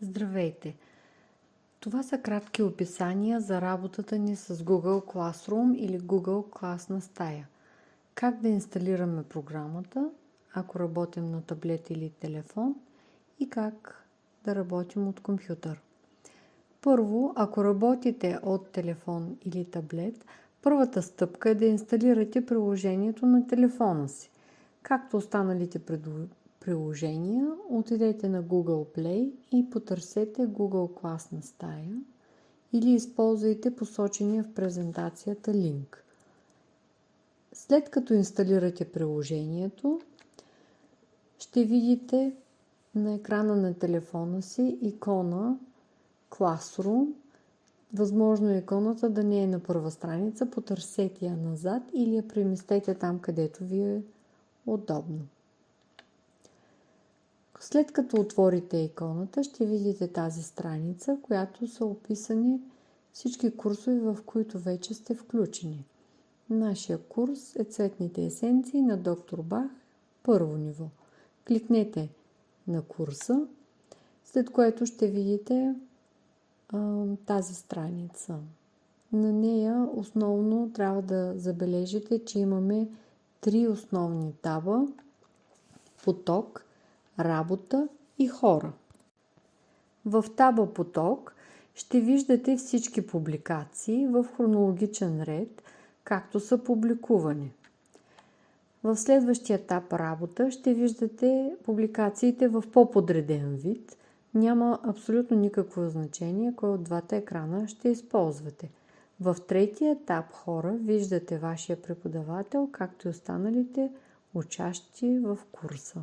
Здравейте! Това са кратки описания за работата ни с Google Classroom или Google класна стая. Как да инсталираме програмата, ако работим на таблет или телефон, и как да работим от компютър. Първо, ако работите от телефон или таблет, първата стъпка е да инсталирате приложението на телефона си. Както останалите приложения, отидете на Google Play и потърсете Google класна стая или използвайте посочения в презентацията линк. След като инсталирате приложението, ще видите на екрана на телефона си икона Classroom. Възможно е иконата да не е на първа страница, потърсете я назад или я преместете там, където ви е удобно. След като отворите иконата, ще видите тази страница, в която са описани всички курсове, в които вече сте включени. Нашия курс е цветните есенции на доктор Бах, първо ниво. Кликнете на курса, след което ще видите тази страница. На нея основно трябва да забележите, че имаме 3 основни таба: поток, работа и хора. В таба поток ще виждате всички публикации в хронологичен ред, както са публикувани. В следващия таб работа ще виждате публикациите в по-подреден вид. Няма абсолютно никакво значение кой от двата екрана ще използвате. В третия таб хора виждате вашия преподавател, както и останалите учащи в курса.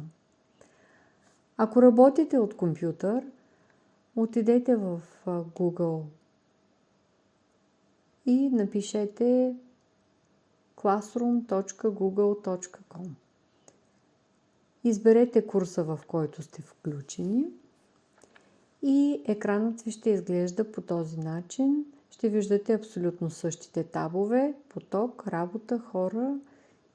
Ако работите от компютър, отидете в Google и напишете classroom.google.com. Изберете курса, в който сте включени, и екранът ви ще изглежда по този начин. Ще виждате абсолютно същите табове: поток, работа, хора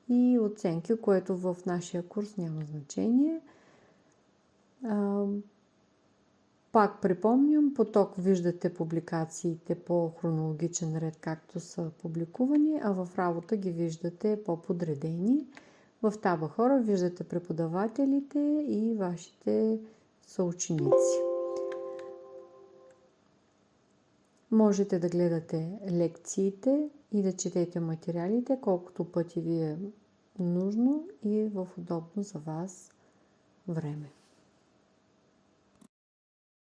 и оценки, което в нашия курс няма значение. Пак припомням, поток виждате публикациите по хронологичен ред, както са публикувани, а в работа ги виждате по-подредени. В таба хора виждате преподавателите и вашите съученици. Можете да гледате лекциите и да четете материалите колкото пъти ви е нужно и в удобно за вас време.